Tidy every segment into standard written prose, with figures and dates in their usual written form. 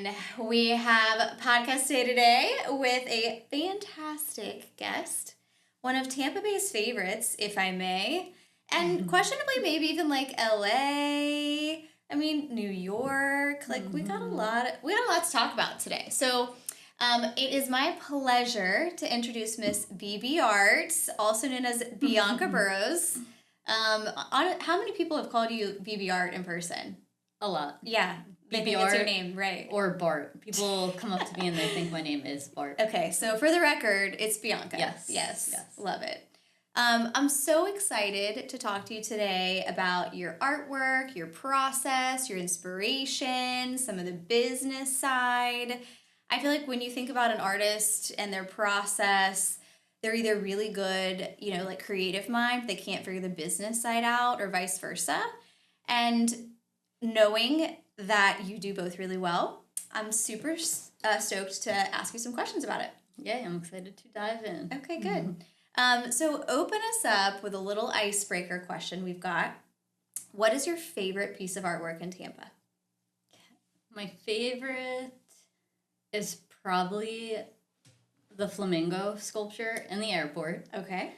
everyone. We have a podcast day today with a fantastic guest, one of Tampa-based favorites, if I may, and questionably maybe even like LA, New York. We got a lot to talk about today. So it is my pleasure to introduce Miss BB Arts, also known as Bianca Burrows. How many people have called you BB Art in person? A lot. Yeah. BB Art, your name, right? Or Bart. People come up to me and they think my name is Bart. Okay, so for the record, it's Bianca. Yes. Love it. I'm so excited to talk to you today about your artwork, your process, your inspiration, some of the business side. I feel like when you think about an artist and their process, they're either really good, like creative mind, but they can't figure the business side out, or vice versa. And knowing that you do both really well, I'm super stoked to ask you some questions about it. Yeah, I'm excited to dive in. Okay, good. So open us up with a little icebreaker question we've got. What is your favorite piece of artwork in Tampa? My favorite is probably the flamingo sculpture in the airport. Okay.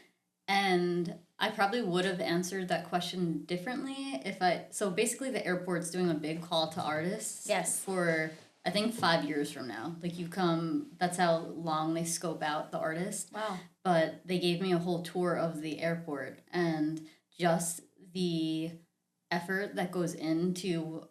And I probably would have answered that question differently so basically the airport's doing a big call to artists. Yes. For, I think, 5 years from now. That's how long they scope out the artist. Wow. But they gave me a whole tour of the airport, and just the effort that goes into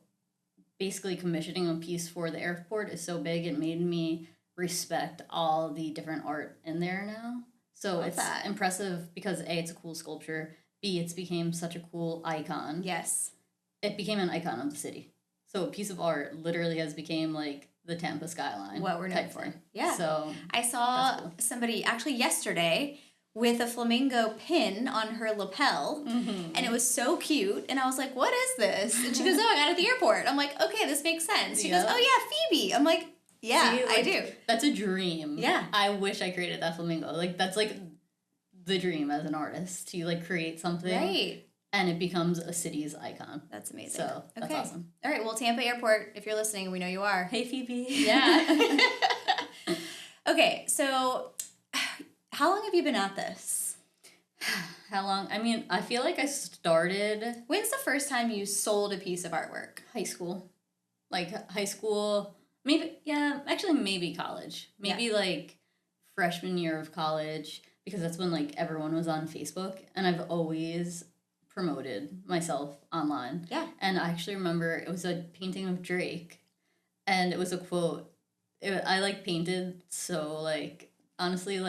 basically commissioning a piece for the airport is so big, it made me respect all the different art in there now. So it's impressive because A, it's a cool sculpture. B, it's became such a cool icon. Yes. It became an icon of the city. So a piece of art literally has became like the Tampa skyline. What we're known for. Thing. Yeah. So I saw somebody actually yesterday with a flamingo pin on her lapel, and it was so cute. And I was like, "What is this?" And she goes, "Oh, I got it at the airport." I'm like, "Okay, this makes sense." She goes, "Oh yeah, Phoebe." I'm like, "Yeah, I do." That's a dream. Yeah. I wish I created that flamingo. That's the dream as an artist, to create something. Right. And it becomes a city's icon. That's amazing. So that's awesome. All right. Well, Tampa Airport, if you're listening, we know you are. Hey, Phoebe. Yeah. Okay. So how long have you been at this? How long? I feel like I started... When's the first time you sold a piece of artwork? High school. High school... maybe college. Maybe freshman year of college, because that's when everyone was on Facebook, and I've always promoted myself online. Yeah. And I actually remember it was a painting of Drake, and it was a quote. I painted so honestly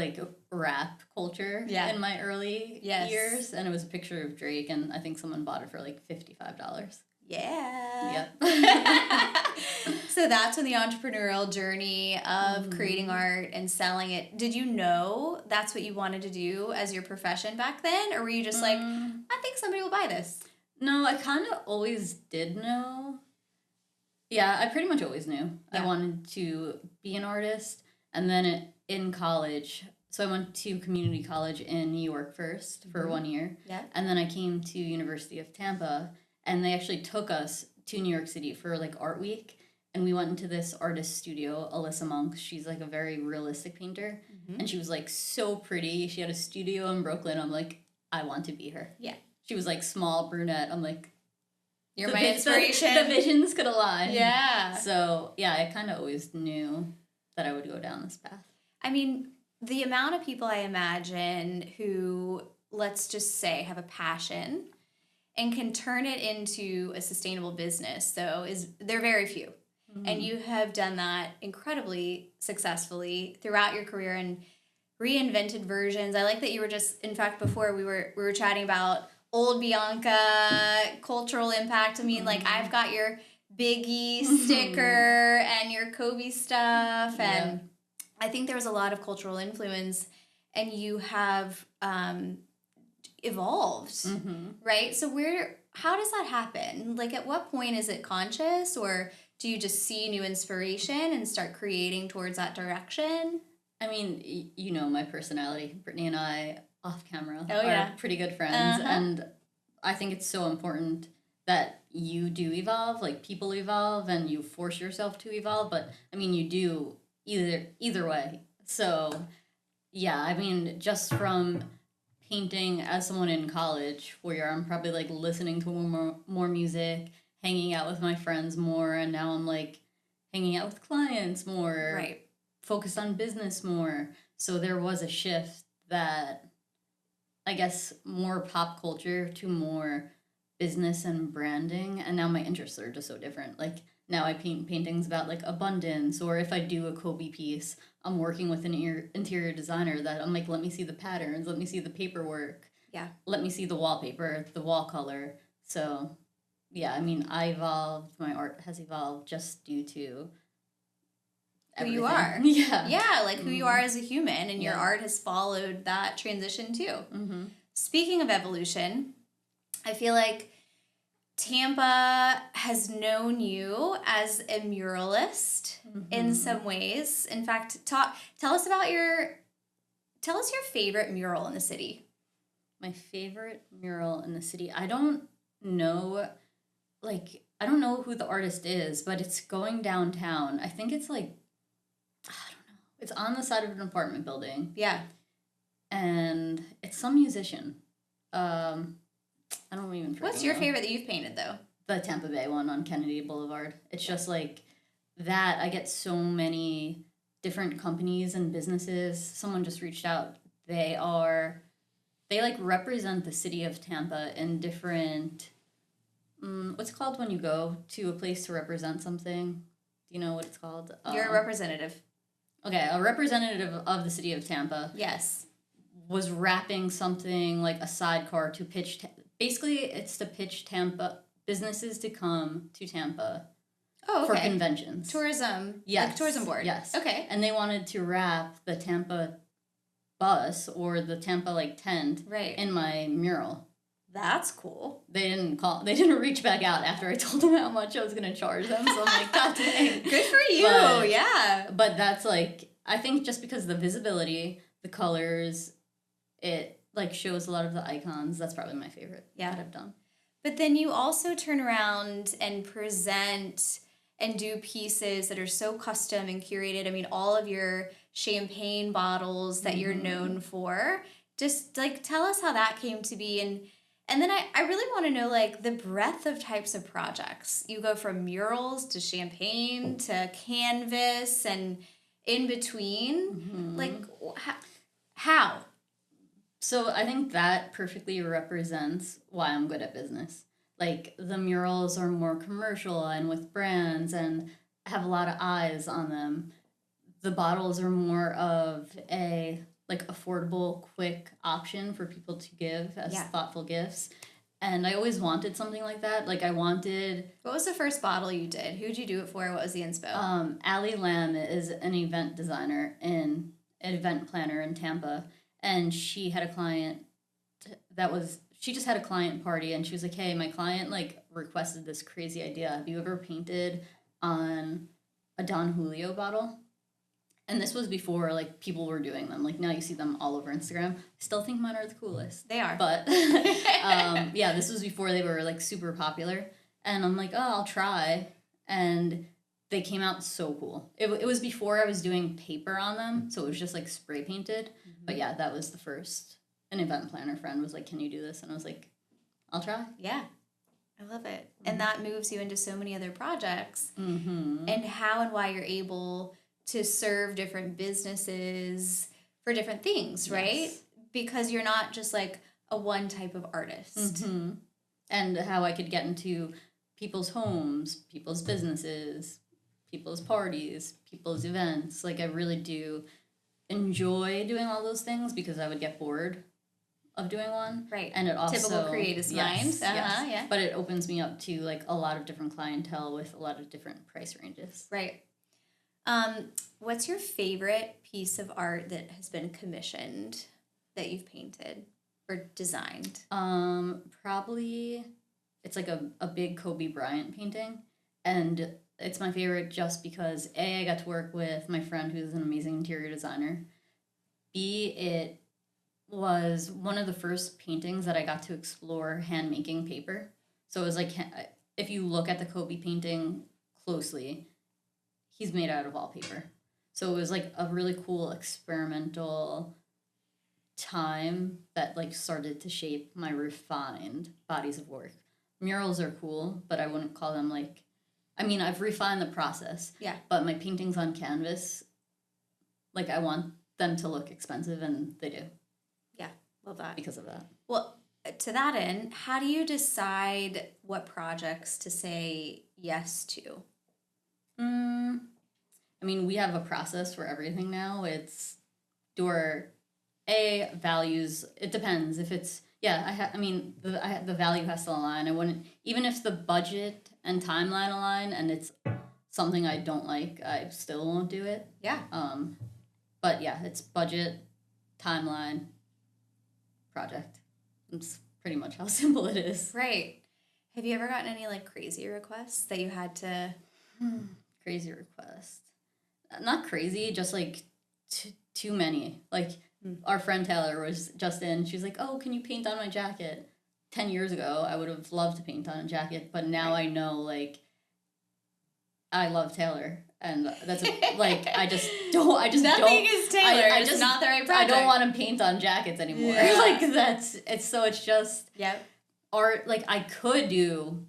rap culture in my early years, and it was a picture of Drake, and I think someone bought it for $55. Yeah. Yep. So that's when the entrepreneurial journey of creating art and selling it. Did you know that's what you wanted to do as your profession back then? Or were you just I think somebody will buy this? No, I kind of always did know. Yeah, I pretty much always knew. Yeah. I wanted to be an artist. And then in college, so I went to community college in New York first for 1 year. Yeah. And then I came to University of Tampa, and they actually took us to New York City for Art Week. And we went into this artist studio, Alyssa Monk. She's a very realistic painter. And she was so pretty. She had a studio in Brooklyn. I'm like, I want to be her. Yeah. She was small, brunette. I'm like, you're my inspiration. The visions could align. Yeah. So, yeah, I kind of always knew that I would go down this path. The amount of people I imagine who, let's just say, have a passion and can turn it into a sustainable business, they're very few. And you have done that incredibly successfully throughout your career and reinvented versions. I like that you were just, in fact, before we were chatting about old Bianca, cultural impact. I've got your Biggie sticker and your Kobe stuff. And I think there was a lot of cultural influence, and you have evolved, right? So how does that happen? At what point is it conscious, or do you just see new inspiration and start creating towards that direction? My personality. Brittany and I, off camera, are pretty good friends. And I think it's so important that you do evolve, like people evolve and you force yourself to evolve, but I mean you do either way. So yeah, I mean just from painting as someone in college where I'm probably like listening to more music, hanging out with my friends more, and now I'm like hanging out with clients more, Right. focused on business more. So there was a shift that I guess more pop culture to more business and branding, and now my interests are just so different. Like now I paint paintings about like abundance, or if I do a Kobe piece, I'm working with an interior designer that I'm like, let me see the patterns, let me see the paperwork, Yeah. let me see the wallpaper, the wall color. So yeah, I mean, I evolved, my art has evolved just due to Who you everything. are. Yeah. Yeah, like who you are as a human, and your Yeah. art has followed that transition too. Mm-hmm. Speaking of evolution, I feel like Tampa has known you as a muralist in some ways. In fact, tell us your favorite mural in the city. My favorite mural in the city. I don't know, I don't know who the artist is, but it's going downtown. I think it's like, I don't know. It's on the side of an apartment building, Yeah. and it's some musician. I don't even. What's your favorite that you've painted though? The Tampa Bay one on Kennedy Boulevard. It's just like that. I get so many different companies and businesses. Someone just reached out. They like represent the city of Tampa in different. What's it called when you go to a place to represent something? Do you know what it's called? You're a representative. Okay, a representative of the city of Tampa Yes. was wrapping something like a sidecar to pitch. Basically, it's to pitch Tampa businesses to come to Tampa Oh, okay. for conventions. Tourism. Yes. Like tourism board. Yes. Okay. And they wanted to wrap the Tampa bus or the Tampa like tent Right. in my mural. That's cool. They didn't reach back out after I told them how much I was gonna charge them. So I'm like, God dang. Good for you. Yeah. But that's like, I think just because the visibility, the colors, it like shows a lot of the icons. That's probably my favorite that I've done. But then you also turn around and present and do pieces that are so custom and curated. I mean, all of your champagne bottles that you're known for. Just like tell us how that came to be, and then I really want to know like the breadth of types of projects. You go from murals to champagne to canvas and in between. Like how? So I think that perfectly represents why I'm good at business. Like the murals are more commercial and with brands and have a lot of eyes on them. The bottles are more of a like affordable, quick option for people to give as thoughtful gifts. And I always wanted something like that. Like I wanted. What was the first bottle you did? Who'd you do it for? What was the inspo? Allie Lamb is an event designer and an event planner in Tampa. And she had a client she just had a client party and she was like, hey, my client like requested this crazy idea. Have you ever painted on a Don Julio bottle? And this was before like people were doing them. Like now you see them all over Instagram. I still think mine are the coolest. They are. But yeah, this was before they were like super popular. And I'm like, oh, I'll try. And they came out so cool. It was before I was doing paper on them, so it was just like spray painted. But yeah, that was the first. An event planner friend was like, can you do this? And I was like, I'll try. Yeah. I love it. And that moves you into so many other projects. And how and why you're able to serve different businesses for different things, right? Because you're not just like a one type of artist. And how I could get into people's homes, people's businesses, people's parties, people's events. Like I really do enjoy doing all those things because I would get bored of doing one. Right. And it also typical creative mind. Yeah. But it opens me up to like a lot of different clientele with a lot of different price ranges. Right. What's your favorite piece of art that has been commissioned that you've painted or designed? Probably it's like a big Kobe Bryant painting, and it's my favorite just because A, I got to work with my friend who's an amazing interior designer. B, it was one of the first paintings that I got to explore hand making paper. So it was like, if you look at the Kobe painting closely, he's made out of wallpaper. So it was like a really cool experimental time that like started to shape my refined bodies of work. Murals are cool, but I wouldn't call them like, I mean, I've refined the process. Yeah. But my paintings on canvas, like I want them to look expensive, and they do. Yeah, love that. Because of that. Well, to that end, how do you decide what projects to say yes to? I mean, we have a process for everything now. It's values. It depends if it's the value has to align. I wouldn't, even if the budget and timeline align and it's something I don't like, I still won't do it. Yeah. But yeah, it's budget, timeline, project. It's pretty much how simple it is. Right. Have you ever gotten any like crazy requests that you had to? Crazy request? Not crazy, just like too many. Like our friend Taylor was just in. She's like, "Oh, can you paint on my jacket?" 10 years ago, I would have loved to paint on a jacket, but now I know like I love Taylor, and that's like I just don't. Nothing is Taylor. It's just not the right project. I don't want to paint on jackets anymore. Yeah. Like it's just Yep. art. Like I could do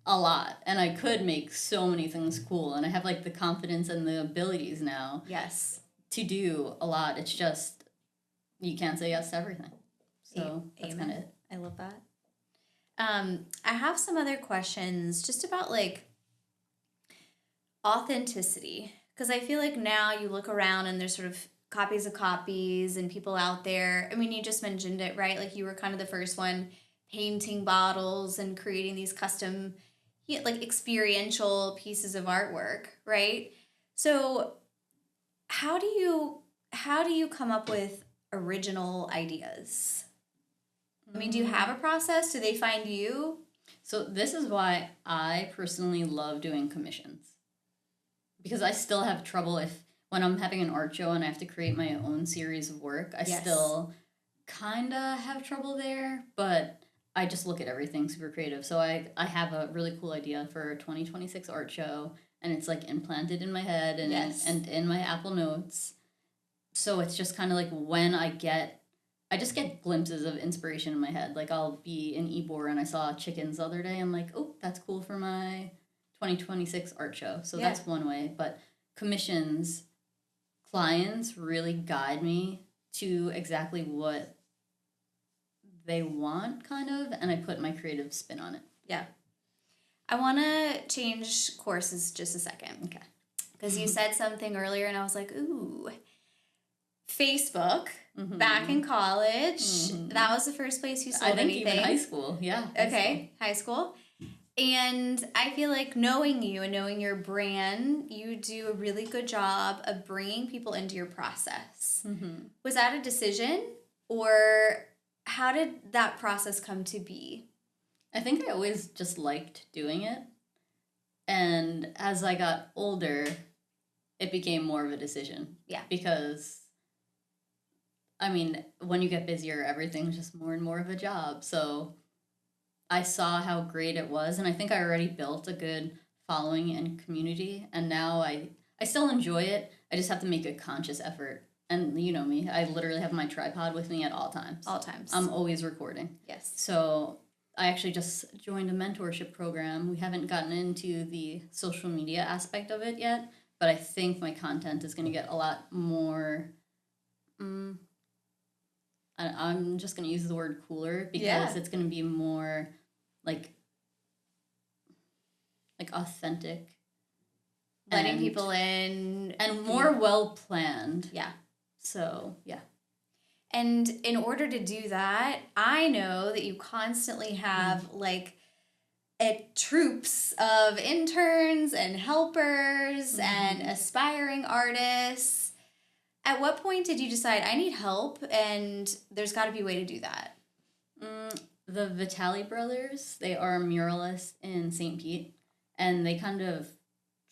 a lot, and I could make so many things cool, and I have like the confidence and the abilities now. Yes. To do a lot. It's just you can't say yes to everything. So that's kind of it. I love that. I have some other questions just about like authenticity, because I feel like now you look around and there's sort of copies of copies and people out there. I mean, you just mentioned it, right? Like you were kind of the first one painting bottles and creating these custom, like experiential pieces of artwork, right? So how do you come up with original ideas? I mean, do you have a process? Do they find you? So this is why I personally love doing commissions. Because I still have trouble when I'm having an art show and I have to create my own series of work, I still kind of have trouble there, but I just look at everything super creative. So I have a really cool idea for a 2026 art show, and it's like implanted in my head and in my Apple Notes. So it's just kind of like when I just get glimpses of inspiration in my head. Like I'll be in Ybor and I saw chickens the other day. I'm like, oh, that's cool for my 2026 art show. So that's one way. But commissions, clients really guide me to exactly what they want, kind of, and I put my creative spin on it. Yeah. I want to change courses just a second. Okay. Because you said something earlier and I was like, ooh, Facebook. Back in college, that was the first place you sold anything. Even high school, yeah. High school. And I feel like knowing you and knowing your brand, you do a really good job of bringing people into your process. Was that a decision, or how did that process come to be? I think I always just liked doing it. And as I got older, it became more of a decision. Yeah. Because I mean, when you get busier, everything's just more and more of a job. So I saw how great it was, and I think I already built a good following and community, and now I still enjoy it. I just have to make a conscious effort. And you know me, I literally have my tripod with me at all times. All times. I'm always recording. Yes. So I actually just joined a mentorship program. We haven't gotten into the social media aspect of it yet, but I think my content is going to get a lot more... I'm just going to use the word cooler because it's going to be more like authentic. Letting people in. And more well-planned. Yeah. So, yeah. And in order to do that, I know that you constantly have troops of interns and helpers and aspiring artists. At what point did you decide, I need help, and there's got to be a way to do that? The Vitali brothers, they are muralists in St. Pete, and they kind of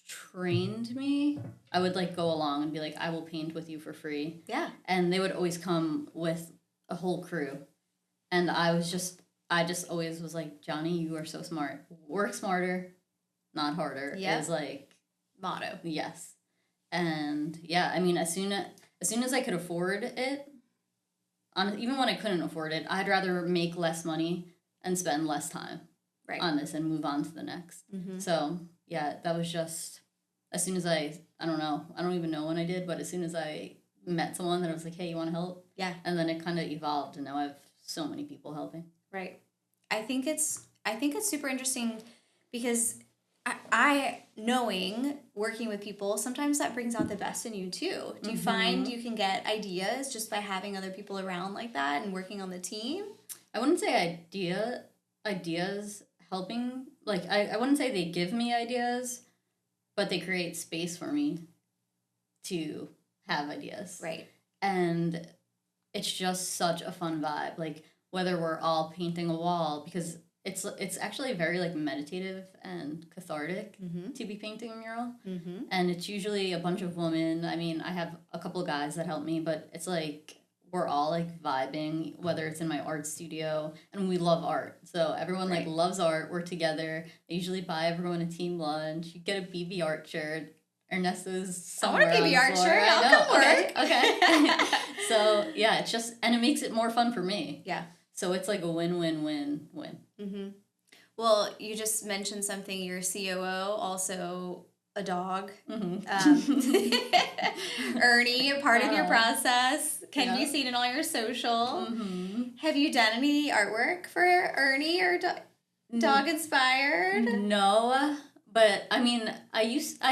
trained me. I would go along and be like, I will paint with you for free. Yeah. And they would always come with a whole crew. And I I just always was like, Johnny, you are so smart. Work smarter, not harder. Yep. Is like Motto. yes. And yeah, I mean, as soon as I could afford it, even when I couldn't afford it, I'd rather make less money and spend less time on this and move on to the next. So yeah, that was just as soon as I don't know, I don't even know when I did, but as soon as I met someone that I was like, hey, you want to help? Yeah. And then it kind of evolved, and now I have so many people helping. Right. I think it's super interesting because I knowing working with people, sometimes that brings out the best in you too. Do you find you can get ideas just by having other people around like that and working on the team? I wouldn't say ideas helping. Like I wouldn't say they give me ideas, but they create space for me to have ideas. Right. And it's just such a fun vibe. Like whether we're all painting a wall, because it's actually very like meditative and cathartic to be painting a mural. And it's usually a bunch of women. I mean, I have a couple of guys that help me, but it's like we're all like vibing, whether it's in my art studio, and we love art. So everyone like loves art. We're together. I usually buy everyone a team lunch. You get a BB art shirt. Ernesto's somewhere. I want a BB art shirt. I'll come work. Okay. So yeah, it's just, and it makes it more fun for me. Yeah. So it's like a win-win-win-win. Well, you just mentioned something. Your COO, also a dog. Ernie, a part of your process, can be seen in all your social. Have you done any artwork for Ernie or dog inspired? No, but I mean, I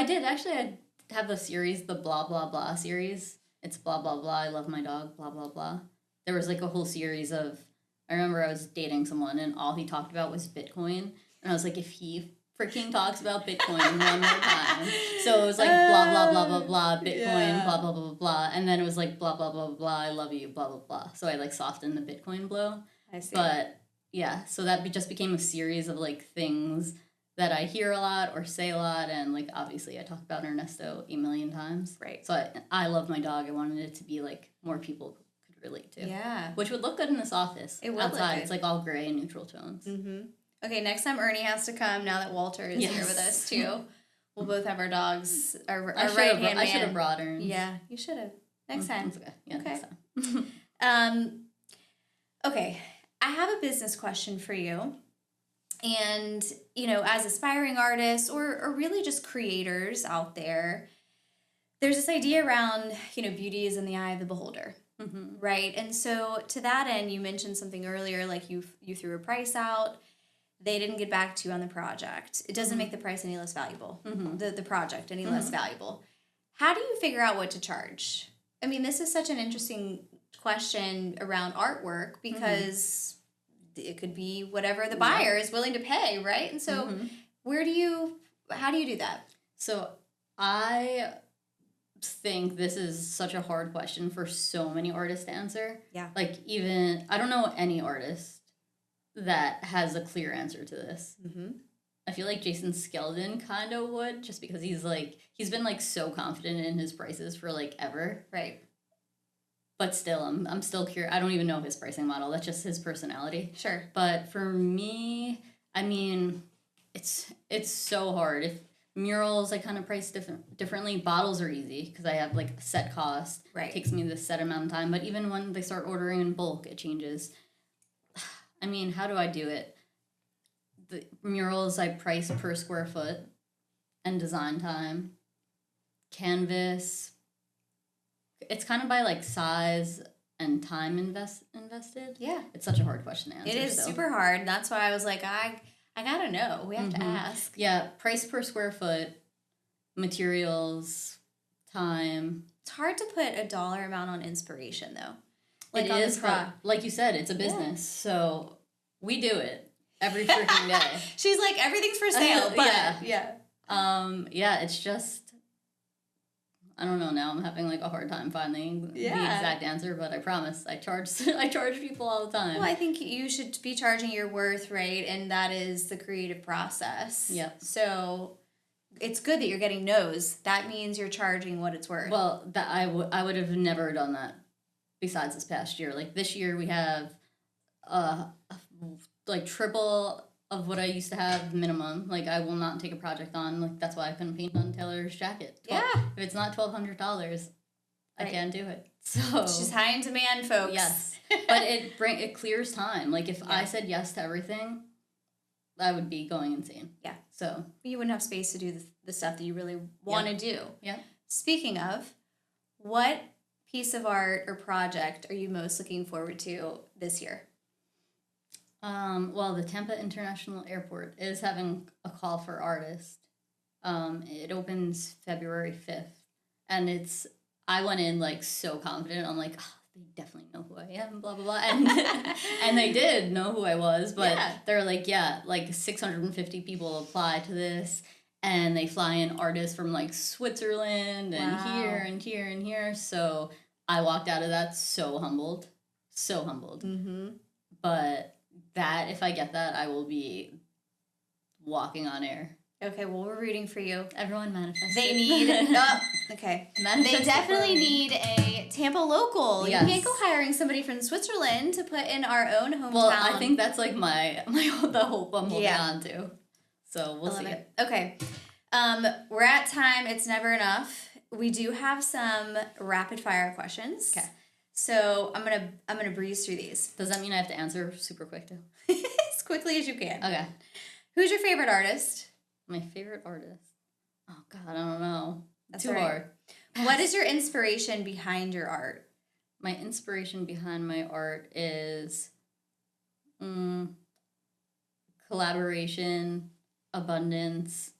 did actually. I have the series, the blah blah blah series. It's blah blah blah. I love my dog. Blah blah blah. There was like a whole series of. I remember I was dating someone and all he talked about was Bitcoin, and I was like, if he freaking talks about Bitcoin one more time. So it was like blah blah blah blah blah Bitcoin blah blah blah blah blah, and then it was like blah blah blah blah I love you blah blah blah. So I like softened the Bitcoin blow. I see. But yeah, so that just became a series of like things that I hear a lot or say a lot, and like obviously I talk about Ernesto a million times. Right. So I love my dog. I wanted it to be like more people could relate to. Yeah. Which would look good in this office. It would outside. Look good. It's like all gray and neutral tones. Okay, next time Ernie has to come, now that Walter is here with us too. We'll both have our dogs, our right-hand man. I should have brought Ernst. Yeah, you should have. Next time. Okay. Yeah, okay. Next time. Okay, I have a business question for you. And, you know, as aspiring artists or really just creators out there, there's this idea around, you know, beauty is in the eye of the beholder. Right? And so to that end, you mentioned something earlier, like you threw a price out. They didn't get back to you on the project. It doesn't make the price any less valuable, the project any less valuable. How do you figure out what to charge? I mean, this is such an interesting question around artwork because it could be whatever the buyer is willing to pay, right? And so how do you do that? So I think this is such a hard question for so many artists to answer. Yeah. Like even, I don't know any artist that has a clear answer to this. I feel like Jason Skeldon kind of would, just because he's been like so confident in his prices for like ever. Right. But still, I'm still curious. I don't even know his pricing model. That's just his personality. Sure. But for me, I mean, it's so hard. If murals, I kind of price differently. Bottles are easy because I have like a set cost. Right. It takes me the set amount of time. But even when they start ordering in bulk, it changes. I mean, how do I do it? The murals I price per square foot and design time. Canvas, it's kind of by like size and time invested. Yeah. It's such a hard question to answer. It is super hard. That's why I was like, I gotta know. We have to ask. Yeah, price per square foot, materials, time. It's hard to put a dollar amount on inspiration though. Like it is, but like you said, it's a business. So we do it every freaking day. She's like, everything's for sale. But yeah, it's just, I don't know now. I'm having like a hard time finding the exact answer, but I promise I charge people all the time. Well, I think you should be charging your worth, right? And that is the creative process. Yep. So it's good that you're getting no's. That means you're charging what it's worth. Well, I would have never done that besides this past year. Like this year we have like triple of what I used to have minimum. Like, I will not take a project on. Like, that's why I couldn't paint on Taylor's jacket. Yeah. If it's not $1,200, I Right. can't do it. So She's high in demand, folks. yes, but it clears time. Like, if I Yeah. said yes to everything, I would be going insane. Yeah. So You wouldn't have space to do the stuff that you really want to do. yeah. Speaking of, what piece of art or project are you most looking forward to this year? Well, the Tampa International Airport is having a call for artists. It opens February 5th, and I went in like so confident. I'm like, oh, they definitely know who I am, blah blah blah, and and they did know who I was, but they're like, yeah, like 650 people apply to this, and they fly in artists from like Switzerland and here and here and here. So I walked out of that so humbled, so humbled. Mm-hmm. But that, if I get that, I will be walking on air. Okay, well, we're rooting for you. Everyone manifest. They need... okay. Manifest They definitely need a Tampa local. Yes. You can't go hiring somebody from Switzerland to put in our own hometown. Well, I think that's like the hope I'm holding Yeah. on to. So we'll see. It. Okay. We're at time. It's never enough. We do have some rapid fire questions. Okay. So I'm gonna breeze through these. Does that mean I have to answer super quick too? As quickly as you can. Okay. Who's your favorite artist? My favorite artist. Oh God, I don't know. That's Too all right. hard. What is your inspiration behind your art? My inspiration behind my art is collaboration, abundance,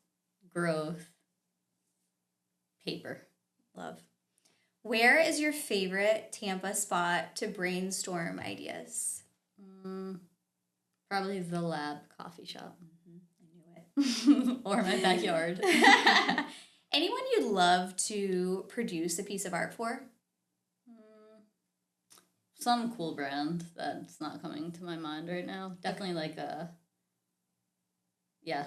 growth, paper. Love. Where is your favorite Tampa spot to brainstorm ideas? Probably the Lab coffee shop. I knew it. Or my backyard. Anyone you'd love to produce a piece of art for? Some cool brand that's not coming to my mind right now. Definitely like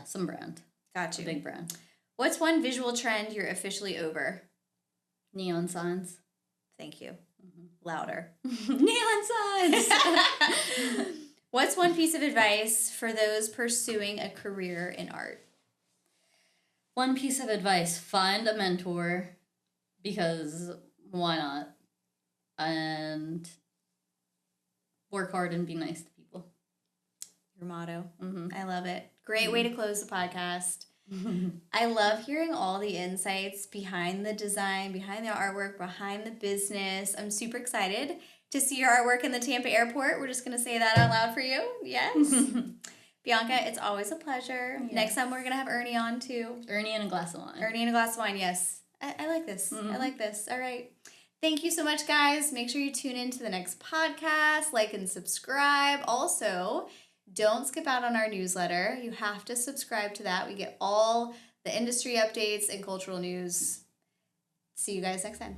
some brand. Got A you. big brand. What's one visual trend you're officially over? Neon signs. Thank you. Louder. Neon signs! What's one piece of advice for those pursuing a career in art? One piece of advice, find a mentor, because why not? And work hard and be nice to people. Your motto. Mm-hmm. I love it. Great way to close the podcast. I love hearing all the insights behind the design, behind the artwork, behind the business. I'm super excited to see your artwork in the Tampa airport. We're just going to say that out loud for you. Yes. Bianca, it's always a pleasure. Yes. Next time we're going to have Ernie on too. Ernie and a glass of wine. Ernie and a glass of wine, yes. I like this. Mm-hmm. I like this. All right. Thank you so much, guys. Make sure you tune in to the next podcast, like and subscribe. Also, don't skip out on our newsletter. You have to subscribe to that. We get all the industry updates and cultural news. See you guys next time.